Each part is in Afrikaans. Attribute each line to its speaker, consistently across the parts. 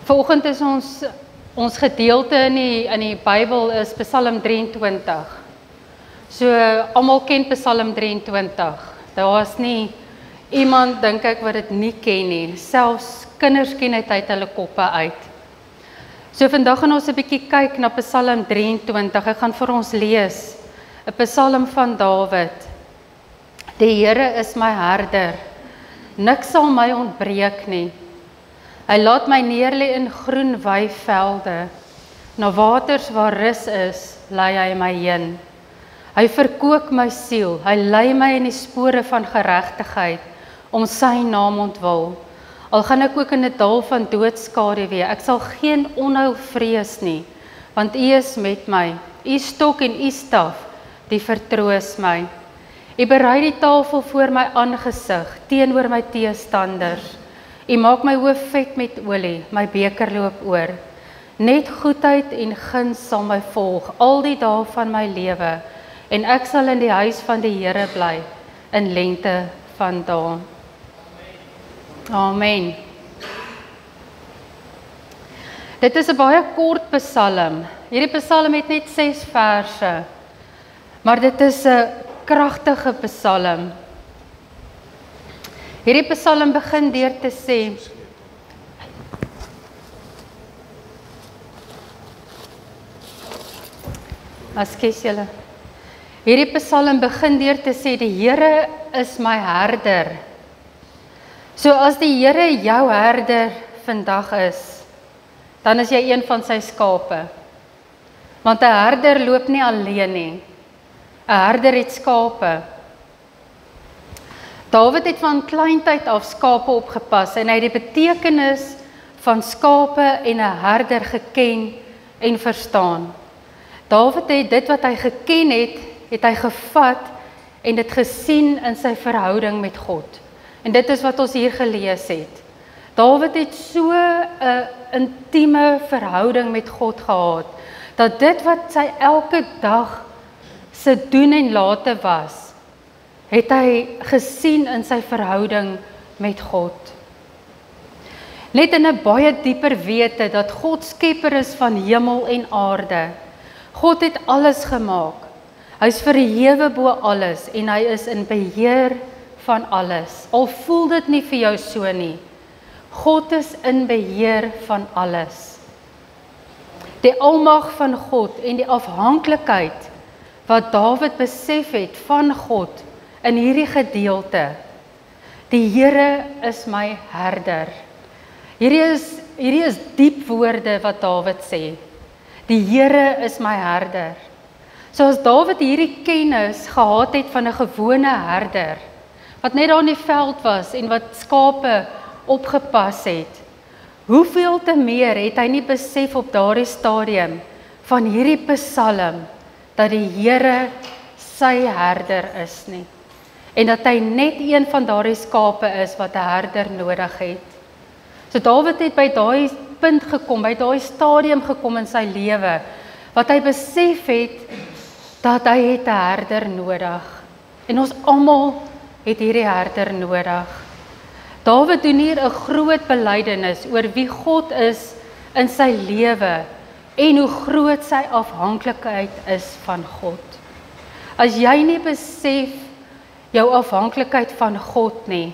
Speaker 1: Vanoggend is ons gedeelte in die Bybel is Psalm 23. So almal ken Psalm 23. Daar's nie iemand dink ek wat dit nie ken nie. Selfs kinders ken dit uit hulle koppe uit. So vandag gaan ons 'n bietjie kyk na Psalm 23. Ek gaan vir ons lees 'n Psalm van Dawid. Die Here is my herder. Niks sal my ontbreek nie. Hy laat my neerlê in groen weivelde. Na waters waar rus is, lei hy my heen. Hy verkoop my siel. Hy lei my in die spore van geregtigheid om sy naam ontwil. Al gaan ek ook in 'n dal van doodskaduwee, ek sal geen onheil vrees nie, want U is met my. U stok en U staf, die vertroos my. U berei die tafel voor my aangesig, teenoor my teestanders. U maak my hoof vet met olie, my beker loop oor. Net goedheid en guns sal my volg, al die dae van my lewe, en ek sal in die huis van die Here bly, in lengte van dae. Amen. Dit is 'n baie kort psalm. Hierdie psalm het net 6 verse, maar dit is 'n kragtige psalm. Hierdie psalm begin deur te sê, Ekskuus julle. Hierdie psalm begin deur te sê, die Here is my herder. So as die Here jou herder vandag is, dan is jy een van sy skape. Want 'n herder loop nie alleen nie. 'n Herder het skape. Dawid het van kleintyd af skape opgepas en hy het die betekenis van skape en 'n herder geken en verstaan. Dawid het dit wat hy geken het hy gevat en dit gesien in sy verhouding met God. En dit is wat ons hier gelees het. Dawid het so 'n intieme verhouding met God gehad, dat dit wat sy elke dag se doen en late was, het hy gesien in sy verhouding met God. Net in 'n baie dieper wete dat God skepper is van hemel en aarde. God het alles gemaak. Hy's verhewe bo alles en hy is in beheer van alles. Al voel dit nie vir jou so nie. God is in beheer van alles. Die almag van God en die afhanklikheid wat Dawid besef het van God in hierdie gedeelte. Die Here is my herder. Hierdie is diep woorde wat Dawid sê. Die Here is my herder. So as Dawid hierdie kennis gehad het van 'n gewone herder, wat net daar in die veld was en wat skape opgepas het, hoeveel te meer het hy nie besef op daardie stadium van hierdie psalm, dat die Here sy herder is nie. En dat hy net een van daardie skape is wat 'n herder nodig het. So Dawid het by daai punt gekom, by daai stadium gekom in sy lewe, wat hy besef het, dat hy het 'n herder nodig. En ons almal het hierdie herder nodig. Dawid doen hier 'n groot belydenis oor wie God is in sy lewe, en hoe groot sy afhanklikheid is van God. As jy nie besef jou afhanklikheid van God nie,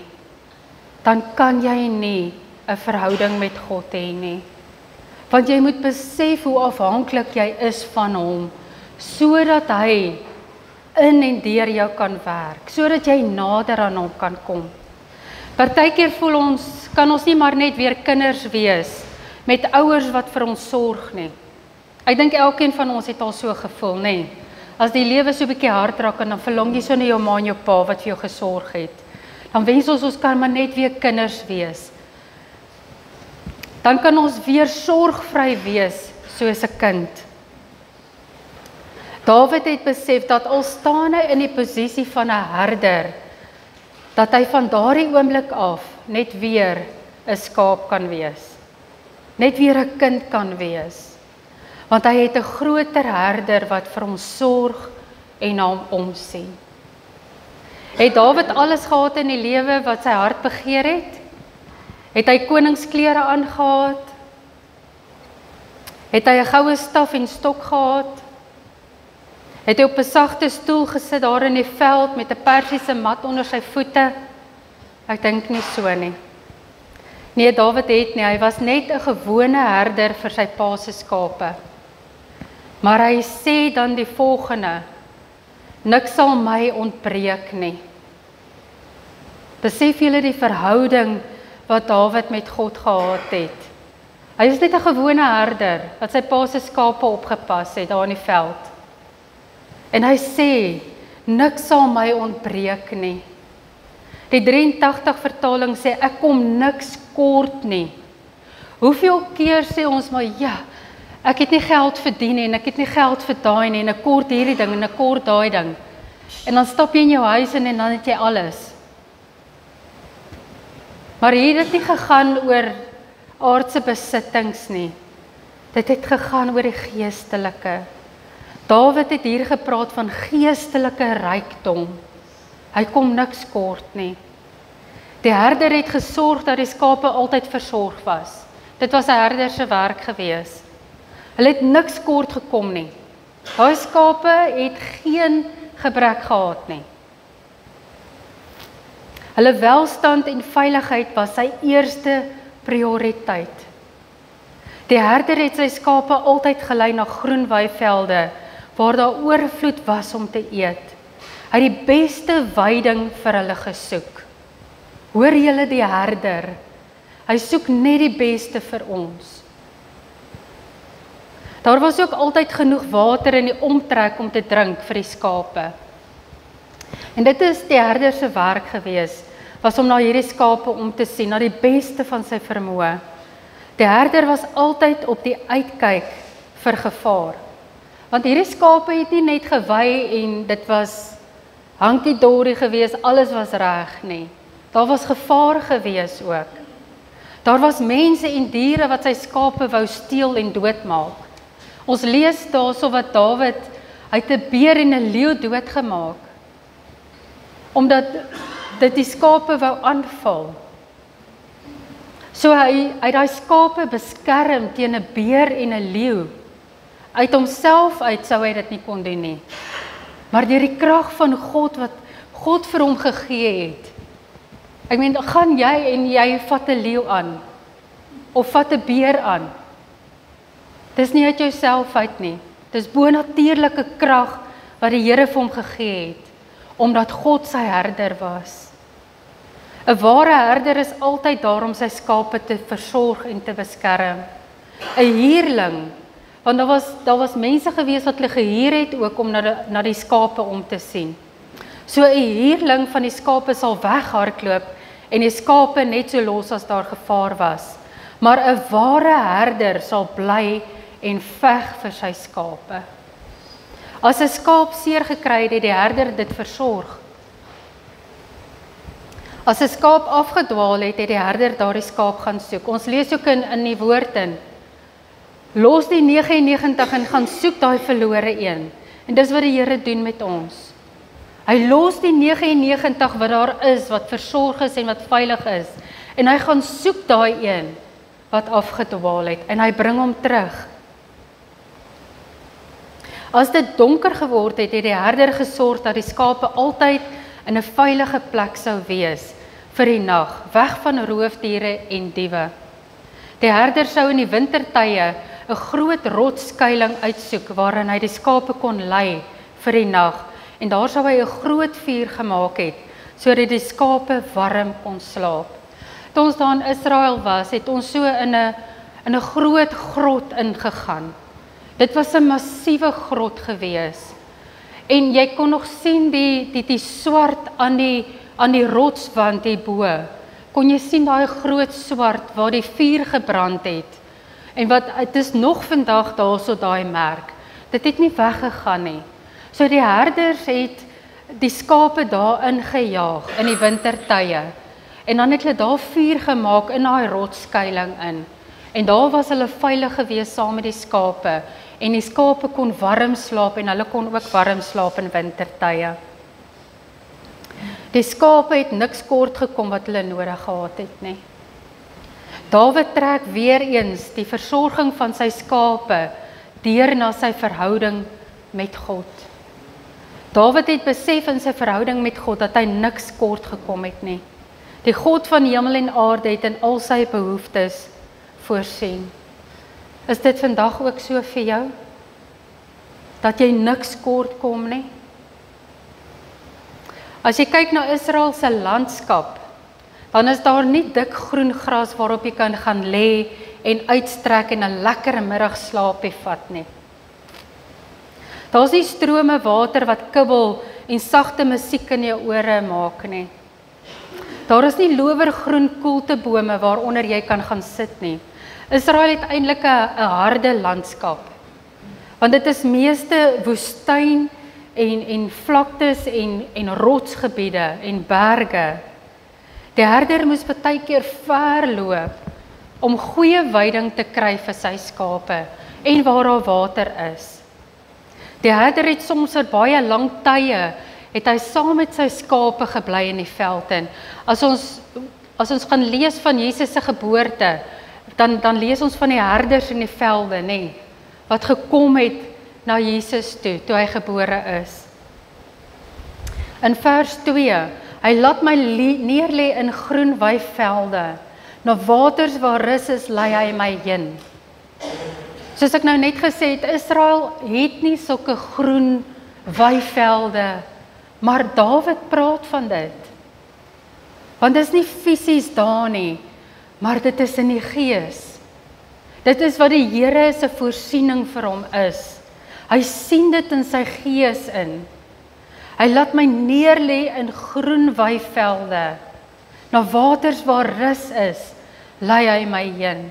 Speaker 1: dan kan jy nie 'n verhouding met God hê nie. Want jy moet besef hoe afhanklik jy is van hom, sodat hy in en deur jou kan werk, sodat jy nader aan hom kan kom. Partykeer kan ons nie maar net weer kinders wees met ouers wat vir ons sorg nie. Ek dink elkeen van ons het al so gevoel, nê? As die lewe so 'n bietjie hard raak en dan verlang jy so na jou ma en jou pa wat vir jou gesorg het. Dan wens ons kan maar net weer kinders wees. Dan kan ons weer sorgvry wees soos 'n kind. Dawid het besef dat al staan hy in die posisie van 'n herder, dat hy van daardie oomblik af net weer 'n skaap kan wees. Net weer 'n kind kan wees. Want hy het 'n groter herder wat vir hom sorg en na hom omsien. Het Dawid alles gehad in die lewe wat sy hart begeer het? Het hy koningsklere aangehad? Het hy 'n goue staf en stok gehad? Het hy op 'n sagte stoel gesit daar in die veld met 'n persiese mat onder sy voete? Ek dink nie so nie. Nee, Dawid het nie, hy was net 'n gewone herder vir sy pa se skape. Maar hy sê dan die volgende: niks sal my ontbreek nie. Besef julle die verhouding wat Dawid met God gehad het? Hy is net 'n gewone herder wat sy pa se skape opgepas het daar in die veld. En hy sê, niks sal my ontbreek nie. Die 83 vertaling sê, ek kom niks kort nie. Hoeveel keer sê ons maar, ja, ek het nie geld verdien nie, en ek het nie geld vir daai nie, en ek kort hierdie ding, en ek kort daai ding. En dan stap jy in jou huis in, en dan het jy alles. Maar hier het nie gegaan oor aardse besittings nie. Dit het gegaan oor die geestelike. Dawid het hier gepraat van geestelike rykdom. Hy kom niks kort nie. Die herder het gesorg dat die skape altyd versorg was. Dit was 'n herder se werk gewees. Hulle het niks kort gekom nie. Daai skape het geen gebrek gehad nie. Hulle welstand en veiligheid was sy eerste prioriteit. Die herder het sy skape altyd gelei na groen weivelde, waar daar oorvloed was om te eet. Hy het die beste weiding vir hulle gesoek. Hoor julle die herder? Hy soek net die beste vir ons. Daar was ook altyd genoeg water in die omtrek om te drink vir die skape. En dit is die herder se werk gewees, was om na hierdie skape om te sien, na die beste van sy vermoë. Die herder was altyd op die uitkyk vir gevaar. Want hierdie skape het nie net gewei en dit was hankie-dorie gewees, alles was reg nie. Daar was gevaar gewees ook. Daar was mense en diere wat sy skape wou steel en doodmaak. Ons lees daarso wat Dawid uit 'n beer en 'n leeu doodgemaak, omdat dit die skape wou aanval. So hy daai skape beskerm teen 'n beer en 'n leeu. Uit homself uit sou hy dit nie kon doen nie. Maar deur die krag van God wat God vir hom gegee het. Ek meen, gaan jy en jy vat 'n leeu aan of vat 'n beer aan. Dis nie uit jouself uit nie. Dis bonatuurlike krag wat die Here vir hom gegee het, omdat God sy herder was. 'n Ware herder is altyd daar om sy skape te versorg en te beskerm. 'n Huurling, want daar was mense gewees wat hulle gehuur het ook om na die skape om te sien. So 'n huurling van die skape sal weghardloop en die skape net so los as daar gevaar was. Maar 'n ware herder sal bly en veg vir sy skape. As 'n skaap seer gekry het, het die herder dit versorg. As 'n skaap afgedwaal het, het die herder daardie skaap gaan soek. Ons lees ook in die woord in, los die 99 en gaan soek daai verlore een. En dis wat die Here doen met ons. Hy los die 99 wat daar is, wat versorg is en wat veilig is. En hy gaan soek daai een wat afgedwaal het en hy bring hom terug. As dit donker geword het, het die herder gesorg dat die skape altyd in 'n veilige plek sou wees vir die nag, weg van roofdiere en diewe. Die herder sou in die wintertye 'n groot rotsskuiling uitsoek waarin hy die skape kon lei vir die nag, en daar sou hy 'n groot vuur gemaak het sodat die skape warm kon slaap. Toe ons daar in Israel was, het ons so in 'n groot grot ingegaan. Dit was 'n massiewe grot gewees. En jy kon nog sien die swart aan die rotswand hierbo. Kon jy sien daai groot swart waar die vuur gebrand het. En het is nog vandag daarso daai merk. Dit het nie weggegaan nie. So die herders het die skape daarin gejaag in die wintertye. En dan het hulle daar vuur gemaak in daai rotsskuiling in. En daar was hulle veilig gewees saam met die skape. En die skape kon warm slaap en hulle kon ook warm slaap in wintertye. Die skape het niks kort gekom wat hulle nodig gehad het nie. Dawid trek weer eens die versorging van sy skape deur na sy verhouding met God. Dawid het besef in sy verhouding met God dat hy niks kort gekom het nie. Die God van hemel en aarde het in al sy behoeftes voorsien. Is dit vandag ook so vir jou? Dat jy niks kort kom nie? As jy kyk na Israel se landskap, dan is daar nie dik groen gras waarop jy kan gaan lê en uitstrek en 'n lekker middagslaapie vat nie. Daar's nie strome water wat kibbel en sagte musiek in jou ore maak nie. Daar is nie lowergroen koeltebome waaronder jy kan gaan sit nie. Israel het eintlik 'n harde landskap, want dit is meeste woestyn en vlaktes en rotsgebiede en berge. Die herder moes baie keer ver loop om goeie weiding te kry vir sy skape en waar daar water is. Die herder het soms vir baie lang tye het hy saam met sy skape gebly in die veld in. As ons gaan lees van Jesus se geboorte, dan lees ons van die herders in die velde, nê, wat gekom het na Jesus toe hy gebore is. In vers 2, hy laat my neerlê in groen weivelde, na waters waar rus is, lei hy my heen. Soos ek nou net gesê het, Israel het nie sulke groen weivelde, maar Dawid praat van dit. Want dit is nie fisies daar nie, maar dit is in die gees. Dit is wat die Here se voorsiening vir hom is. Hy sien dit in sy gees in. Hy laat my neerlê in groen weivelde, na waters waar rus is, lei hy my heen.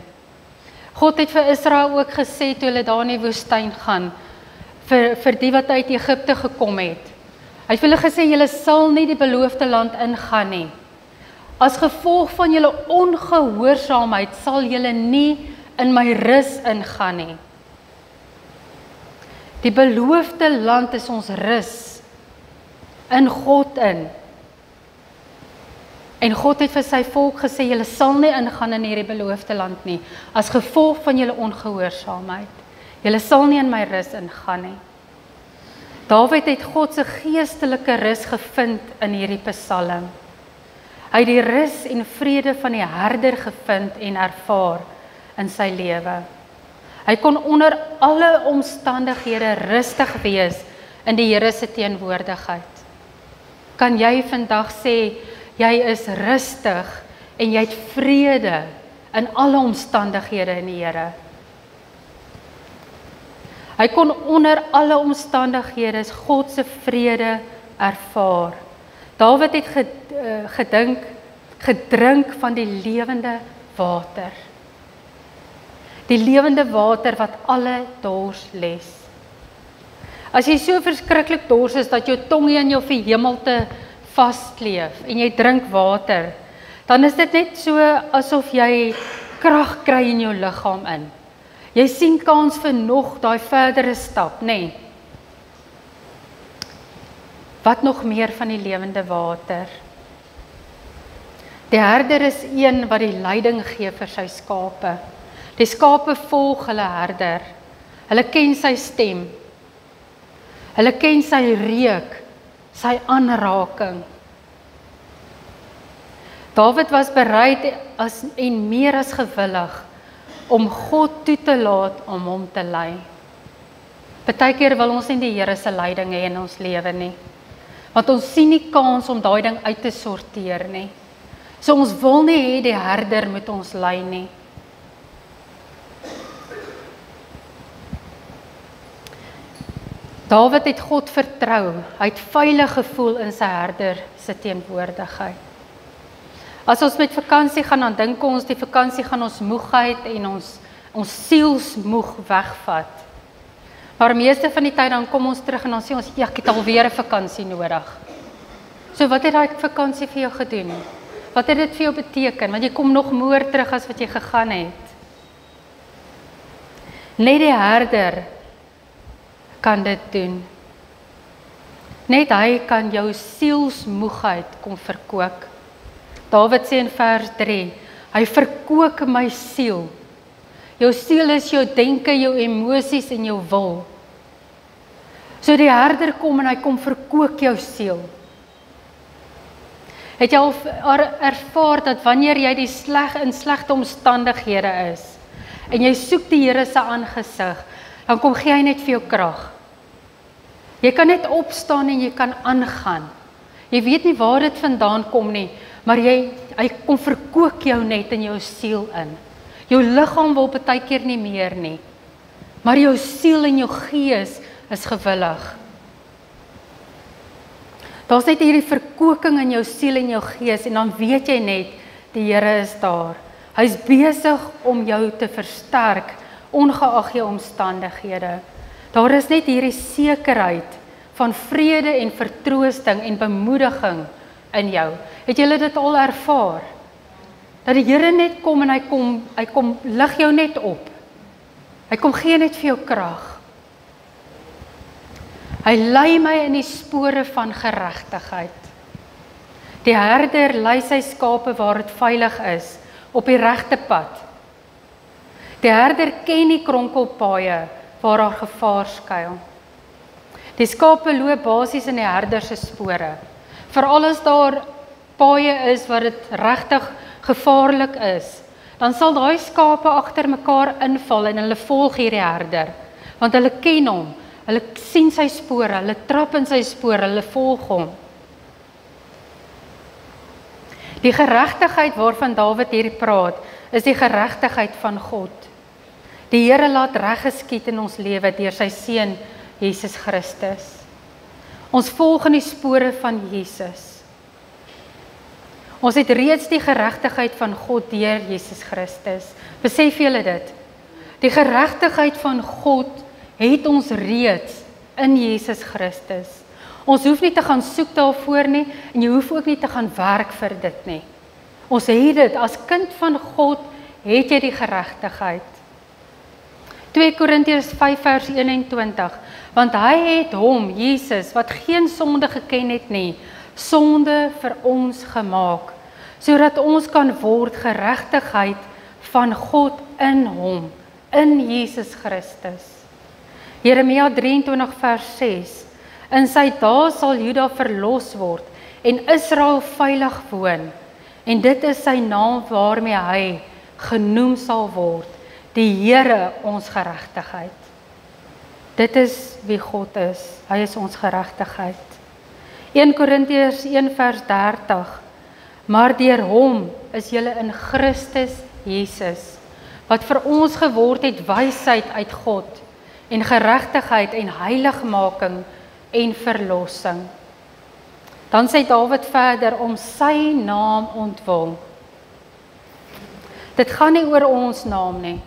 Speaker 1: God het vir Israel ook gesê toe hulle daar in die woestyn gaan, vir die wat uit Egipte gekom het. Hy het vir hulle gesê, julle sal nie die beloofde land ingaan nie. As gevolg van julle ongehoorsaamheid sal julle nie in my rus ingaan nie. Die beloofde land is ons rus in God in. En God het vir sy volk gesê, julle sal nie ingaan in hierdie beloofde land nie, as gevolg van julle ongehoorsaamheid. Julle sal nie in my rus ingaan nie. Dawid het God se geestelike rus gevind in hierdie psalm. Hy het die rus en vrede van die herder gevind en ervaar in sy lewe. Hy kon onder alle omstandighede rustig wees in die Here se teenwoordigheid. Kan jy vandag sê, jy is rustig en jy het vrede in alle omstandighede in die Here? Hy kon onder alle omstandighede God se vrede ervaar. Dawid het gedrink van die lewende water. Die lewende water wat alle dors les. As jy so verskriklik dors is dat jou tong in jou verhemelte vaskleef en jy drink water, dan is dit net so asof jy krag kry in jou liggaam in. Jy sien kans vir nog daai verdere stap, nê? Wat nog meer van die lewende water? Die herder is een wat die leiding gee vir sy skape. Die skape volg hulle herder. Hulle ken sy stem. Hulle ken sy reuk, sy aanraking. Dawid was bereid en meer as gewillig om God toe te laat om hom te lei. Partykeer wil ons nie die Here se leiding hê in ons lewe nie. Want ons sien nie kans om daai ding uit te sorteer nie. So ons wil nie hê die herder moet ons lei nie. Dawid het God vertrou. Hy het veilig gevoel in sy herder se teenwoordigheid. As ons met vakansie gaan, dan dink ons die vakansie gaan ons moegheid en ons sielsmoeg wegvat. Maar meeste van die tyd dan kom ons terug en dan sê ons, ja, ek het alweer 'n vakansie nodig. So wat het daai vakansie vir jou gedoen? Wat het dit vir jou beteken? Want jy kom nog moer terug as wat jy gegaan het. Net die herder kan dit doen. Net hy kan jou sielsmoegheid kom verkoop. Dawid sê in vers 3, hy verkoop my siel. Jou siel is jou denke, jou emosies en jou wil. So die herder kom en hy kom verkoop jou siel. Het jy al ervaar dat wanneer jy in slegte omstandighede is, en jy soek die Here se aangesig, dan kom gee hy net vir jou krag. Jy kan net opstaan en jy kan aangaan. Jy weet nie waar dit vandaan kom nie, maar hy kom verkoop jou net in jou siel in. Jou liggaam wil baie keer nie meer nie, maar jou siel en jou gees is gewillig. Daar's net hierdie verkoking in jou siel en jou gees en dan weet jy net, die Here is daar. Hy's besig om jou te versterk, ongeag jou omstandighede. Daar is net hierdie sekerheid van vrede en vertroosting en bemoediging in jou. Het julle dit al ervaar? Dat die Here net kom en hy kom lig jou net op. Hy kom gee net vir jou krag. Hy lei my in die spore van geregtigheid. Die herder lei sy skape waar dit veilig is, op die regte pad. Die herder ken die kronkelpaaie waar daar gevaar skuil. Die skape loop basies in die herder se spore. Veral as daar paaie is wat dit regtig gevaarlik is, dan sal daai skape agter mekaar inval en hulle volg hierdie herder, want hulle ken hom. Hulle sien sy spore, hulle trap in sy spore, hulle volg hom. Die geregtigheid waarvan Dawid hier praat, is die geregtigheid van God. Die Here laat reg geskied in ons lewe deur sy seun Jesus Christus. Ons volg in die spore van Jesus. Ons het reeds die geregtigheid van God deur Jesus Christus. Besef julle dit? Die geregtigheid van God het ons reeds in Jesus Christus. Ons hoef nie te gaan soek daarvoor nie, en jy hoef ook nie te gaan werk vir dit nie. Ons het dit, as kind van God, het jy die geregtigheid. 2 Korintiërs 5 vers 21, want hy het hom, Jesus, wat geen sonde geken het nie, sonde vir ons gemaak, sodat ons kan word geregtigheid van God in hom, in Jesus Christus. Jeremia 23 vers 6, in sy dae sal Juda verlos word en Israel veilig woon, en dit is sy naam waarmee hy genoem sal word, die Here ons geregtigheid. Dit is wie God is, hy is ons geregtigheid. 1 Korintiërs 1 vers 30, maar deur hom is julle in Christus Jesus, wat vir ons geword het wysheid uit God, en geregtigheid en heiligmaking en verlossing. Dan sê Dawid verder om sy naam ontwil. Dit gaan nie oor ons naam nie,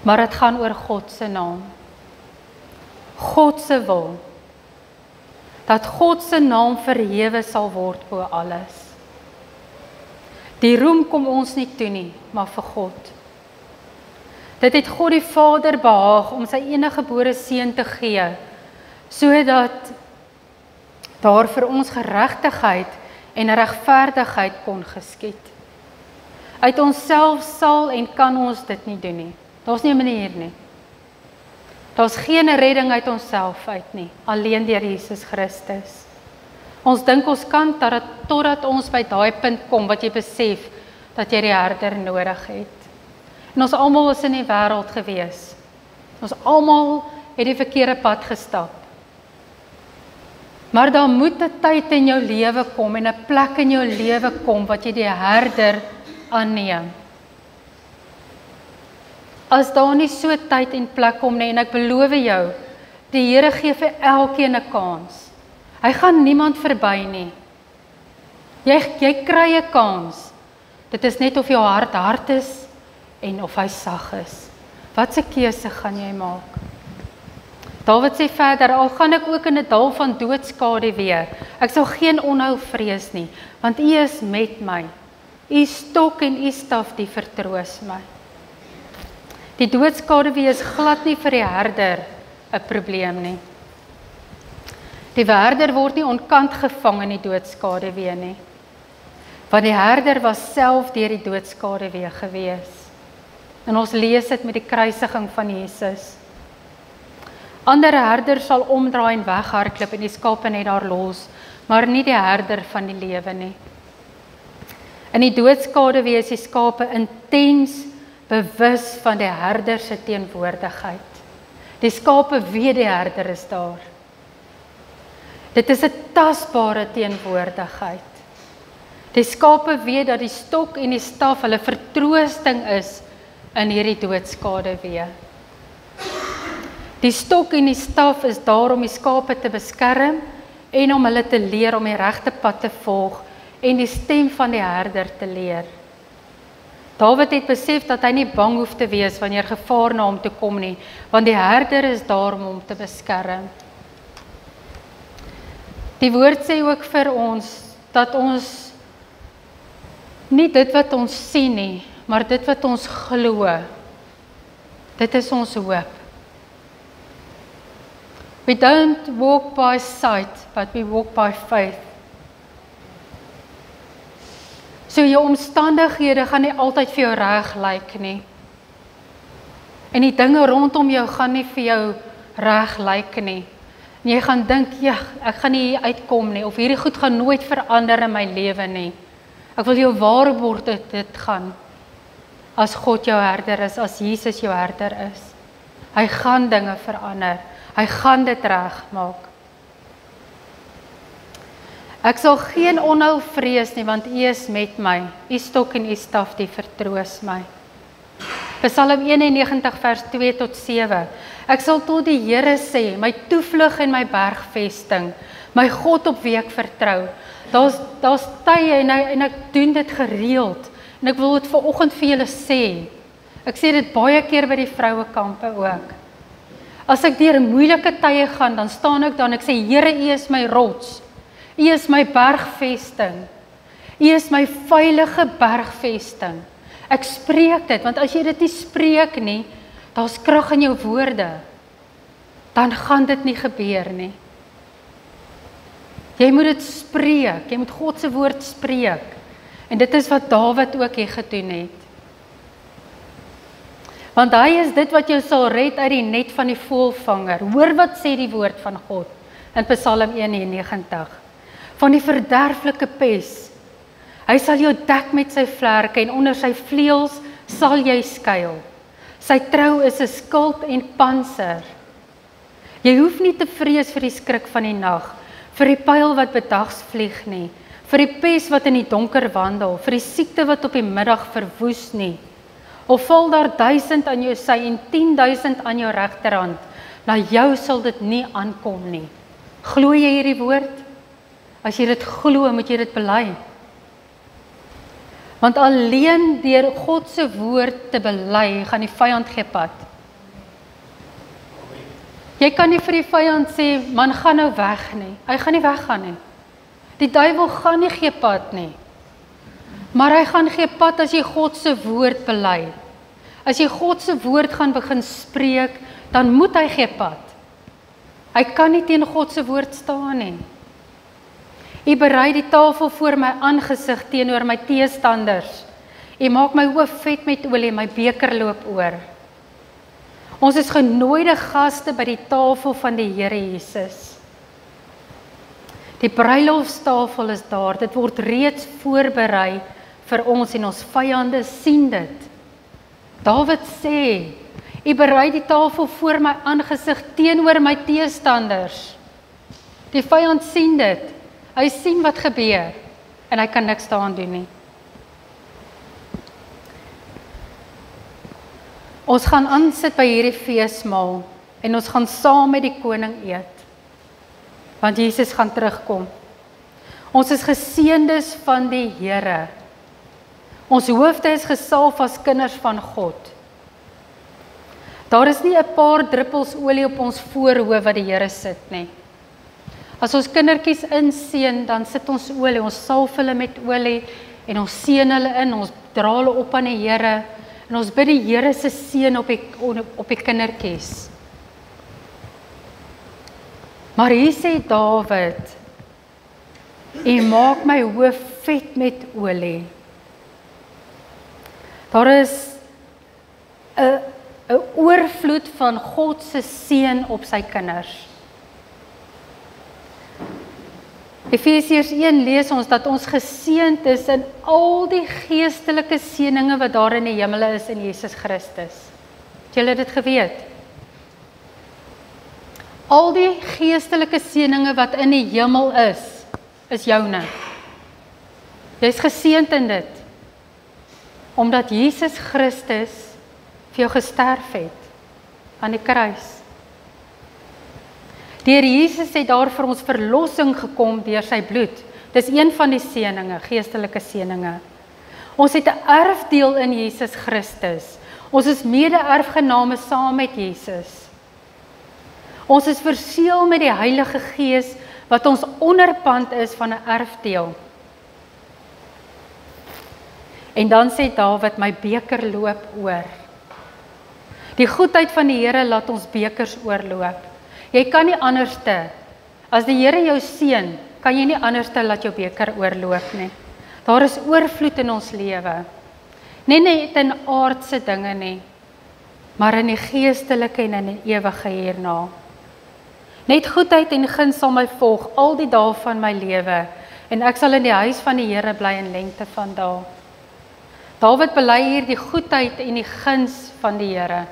Speaker 1: maar dit gaan oor God se naam. God se wil, dat God se naam verhewe sal word bo alles. Die roem kom ons nie toe nie, maar vir God. Dit het God die Vader behaag om sy eniggebore seun te gee, sodat daar vir ons geregtigheid en regverdigheid kon geskied. Uit onsself sal en kan ons dit nie doen nie. Daar's nie 'n manier nie. Daar's geen redding uit onsself uit nie, alleen deur Jesus Christus. Ons dink ons kan totdat ons by daai punt kom wat jy besef dat jy die herder nodig het. En ons almal is in die wêreld gewees. Ons almal het die verkeerde pad gestap. Maar daar moet 'n tyd in jou lewe kom en 'n plek in jou lewe kom wat jy die herder aanneem. As daar nie so tyd en plek kom nie, en ek beloof jou, die Here gee vir elkeen 'n kans. Hy gaan niemand verby nie. Jy kry 'n kans. Dit is net of jou hart hard is en of hy sag is. Wat 'n keuse gaan jy maak? Dawid sê verder, al gaan ek ook in 'n dal van doodskade weer, ek sal geen onheil vrees nie, want U is met my. U stok en U staf die vertroos my. Die doodskade weer is glad nie vir die herder 'n probleem nie. Die herder word nie onkant gevang in die doodskaduwee nie. Want die herder was self deur die doodskaduwee gewees. En ons lees dit met die kruisiging van Jesus. Ander herders sal omdraai en weghardloop en die skape net daar los, maar nie die herder van die lewe nie. In die doodskaduwee is die skape intens bewus van die herder se teenwoordigheid. Die skape weet die herder is daar. Dit is 'n tasbare teenwoordigheid. Die skape weet dat die stok en die staf hulle vertroosting is in hierdie doodskaduwee. Die stok en die staf is daar om die skape te beskerm en om hulle te leer om die regte pad te volg en die stem van die herder te leer. Dawid het besef dat hy nie bang hoef te wees wanneer gevaar na hom toe kom nie, want die herder is daar om hom te beskerm. Die woord sê ook vir ons dat ons nie dit wat ons sien nie, maar dit wat ons glo. Dit is ons hoop. We don't walk by sight, but we walk by faith. So jou omstandighede gaan nie altyd vir jou reg lyk nie. En die dinge rondom jou gaan nie vir jou reg lyk nie. En jy gaan dink, ja, ek gaan nie hier uitkom nie, of hierdie goed gaan nooit verander in my lewe nie. Ek wil jou waarborg dat dit gaan. As God jou herder is, as Jesus jou herder is. Hy gaan dinge verander. Hy gaan dit regmaak. Ek sal geen onheil vrees nie, want U is met my. U stok en U staf, die vertroos my. Psalm 91 vers 2 tot 7. Ek sal tot die Here sê, my toevlug en my bergvesting, my God op wie ek vertrou. Daar's tye en ek doen dit gereeld. En ek wil dit vanoggend vir julle sê. Ek sê dit baie keer by die vrouekampe ook. As ek deur moeilike tye gaan, dan staan ek daar en ek sê, Here, U is my rots. U is my bergvesting. U is my veilige bergvesting. Ek spreek dit, want as jy dit nie spreek nie, daar's krag in jou woorde. Dan gaan dit nie gebeur nie. Jy moet dit spreek, jy moet God se woord spreek. En dit is wat Dawid ook hier gedoen het. Want hy is dit wat jou sal red uit die net van die voëlvanger. Hoor wat sê die woord van God in Psalm 91. Van die verderflike pes. Hy sal jou dek met sy vlerke en onder sy vleuels sal jy skuil. Sy trou is 'n skild en panser. Jy hoef nie te vrees vir die skrik van die nag, vir die pyl wat bedags vlieg nie, vir die pes wat in die donker wandel, vir die siekte wat op die middag verwoes nie. Of val daar 1000 aan jou sy en 10.000 aan jou regterhand, na jou sal dit nie aankom nie. Glo jy hierdie woord? As jy dit glo, moet jy dit bely. Want alleen deur God se woord te bely, gaan die vyand gee pad. Jy kan nie vir die vyand sê, man, gaan nou weg nie. Hy gaan nie weggaan nie. Die duiwel gaan nie gee pad nie. Maar hy gaan gee pad as jy God se woord bely. As jy God se woord gaan begin spreek, dan moet hy gee pad. Hy kan nie teen God se woord staan nie. U berei die tafel voor my aangesig teenoor my teestanders. U maak my hoof vet met olie, my beker loop oor. Ons is genooide gaste by die tafel van die Here Jesus. Die bruilofstafel is daar, dit word reeds voorberei vir ons en ons vyande sien dit. Dawid sê, U berei die tafel voor my aangesig teenoor my teestanders. Die vyand sien dit. Hy sien wat gebeur en hy kan niks daaraan doen nie. Ons gaan aansit by hierdie feesmaal en ons gaan saam met die koning eet. Want Jesus gaan terugkom. Ons is geseëndes van die Here. Ons hoofde is gesalf as kinders van God. Daar is nie 'n paar druppels olie op ons voorhoof wat die Here sit nie. As ons kindertjies inseën, dan sit ons olie, ons salf hulle met olie en ons seën hulle in, ons dra hulle op aan die Here en ons bid die Here se seën op die kindertjies. Maar hier sê Dawid, U maak my hoof vet met olie. Daar is 'n oorvloed van God se seën op sy kinders. Efesiërs 1 lees ons dat ons geseënd is in al die geestelike seëninge wat daar in die hemele is in Jesus Christus. Het julle dit geweet? Al die geestelike seëninge wat in die hemel is joune. Jy's geseënd in dit, omdat Jesus Christus vir jou gesterf het aan die kruis. Deur Jesus het daar vir ons verlossing gekom deur sy bloed. Dis een van die seëninge, geestelike seëninge. Ons het 'n erfdeel in Jesus Christus. Ons is mede-erfgename saam met Jesus. Ons is verseël met die Heilige Gees wat ons onderpand is van 'n erfdeel. En dan sê Dawid, my beker loop oor. Die goedheid van die Here laat ons bekers oorloop. Jy kan nie anderste, as die Here jou seën, kan jy nie anderste laat jou beker oorloop nie. Daar is oorvloed in ons lewe. Nie net in aardse dinge nie, maar in die geestelike en in die ewige hierna. Net goedheid en guns sal my volg al die dae van my lewe, en ek sal in die huis van die Here bly in lengte van dae. Dawid bely hier die goedheid en die guns van die Here.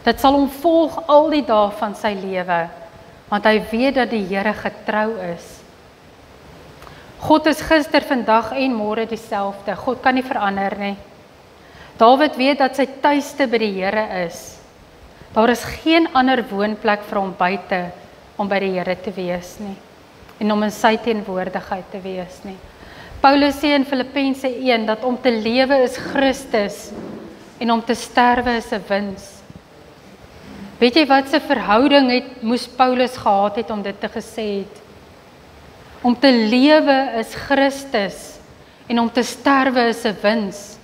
Speaker 1: Dit sal hom volg al die dae van sy lewe, want hy weet dat die Here getrou is. God is gister, vandag en môre dieselfde. God kan nie verander nie. Dawid weet dat sy tuiste by die Here is. Daar is geen ander woonplek vir hom buite om by die Here te wees nie, en om in sy teenwoordigheid te wees nie. Paulus sê in Filippense 1 dat om te lewe is Christus en om te sterwe is 'n wins. Weet jy wat se verhouding moes Paulus gehad het om dit te gesê het? Om te lewe is Christus en om te sterwe is 'n wins.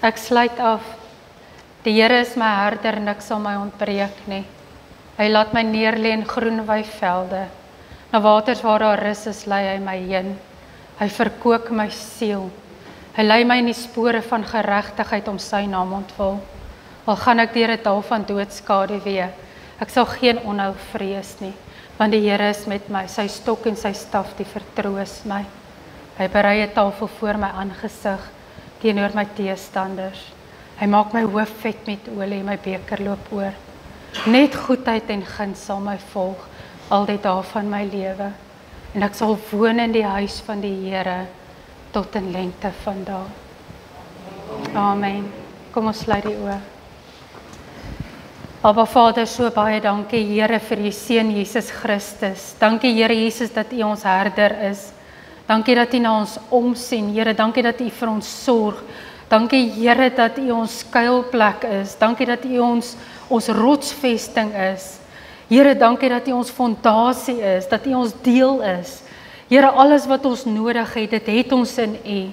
Speaker 1: Ek sluit af. Die Here is my herder, niks sal my ontbreek nie. Hy laat my neerlê in groen weivelde. Na waters waar daar rus is, lei hy my heen. Hy verkoop my siel. Hy lei my in die spore van geregtigheid om sy naam ontwil. Al gaan ek deur 'n dal van doodskade wee, ek sal geen onheil vrees nie, want die Here is met my, sy stok en sy staf die vertroos my. Hy berei 'n tafel voor my aangesig teenoor my teestanders. Hy maak my hoof vet met olie, my beker loop oor. Net goedheid en guns sal my volg al die dae van my lewe, en ek sal woon in die huis van die Here tot in lengte van dae. Amen. Kom ons sluit die oë. Aba Vader, so baie dankie Here vir U seun Jesus Christus. Dankie Here Jesus dat U ons herder is. Dankie dat U na ons omsien. Here, dankie dat U vir ons sorg. Dankie Here dat U ons skuilplek is. Dankie dat U ons rotsvesting is. Here, dankie dat U ons fondasie is, dat U ons deel is. Here, alles wat ons nodig het, dit het ons in U.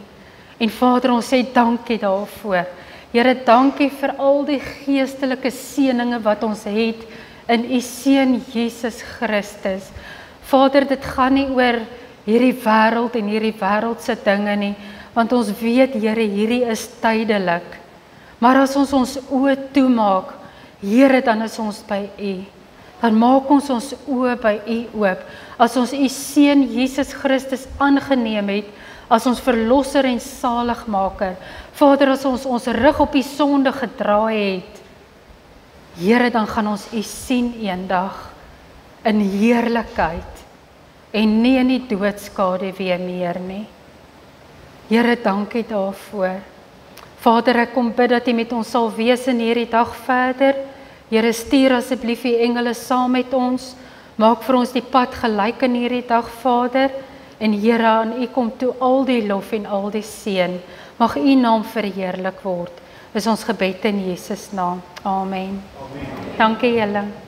Speaker 1: En Vader, ons sê dankie daarvoor. Here, dankie vir al die geestelike seëninge wat ons het in U seun Jesus Christus. Vader, dit gaan nie oor hierdie wêreld en hierdie wêreldse dinge nie, want ons weet, Here, hierdie is tydelik. Maar as ons ons oë toemaak, Here, dan is ons by U. Dan maak ons oë by U oop. As ons U seun Jesus Christus aangeneem het, as ons verlosser en saligmaker, Vader, as ons rug op die sonde gedraai het, Here, dan gaan ons U sien eendag in heerlikheid en nie in die doodskade weer meer nie. Here, dankie daarvoor. Vader, ek kom bid dat U met ons sal wees in hierdie dag verder. Here, stuur asseblief U engele saam met ons. Maak vir ons die pad gelyk in hierdie dag, Vader. En Here, aan U kom toe al die lof en al die seën. Mag U naam verheerlik word. Is ons gebed in Jesus naam. Amen. Amen. Dankie julle.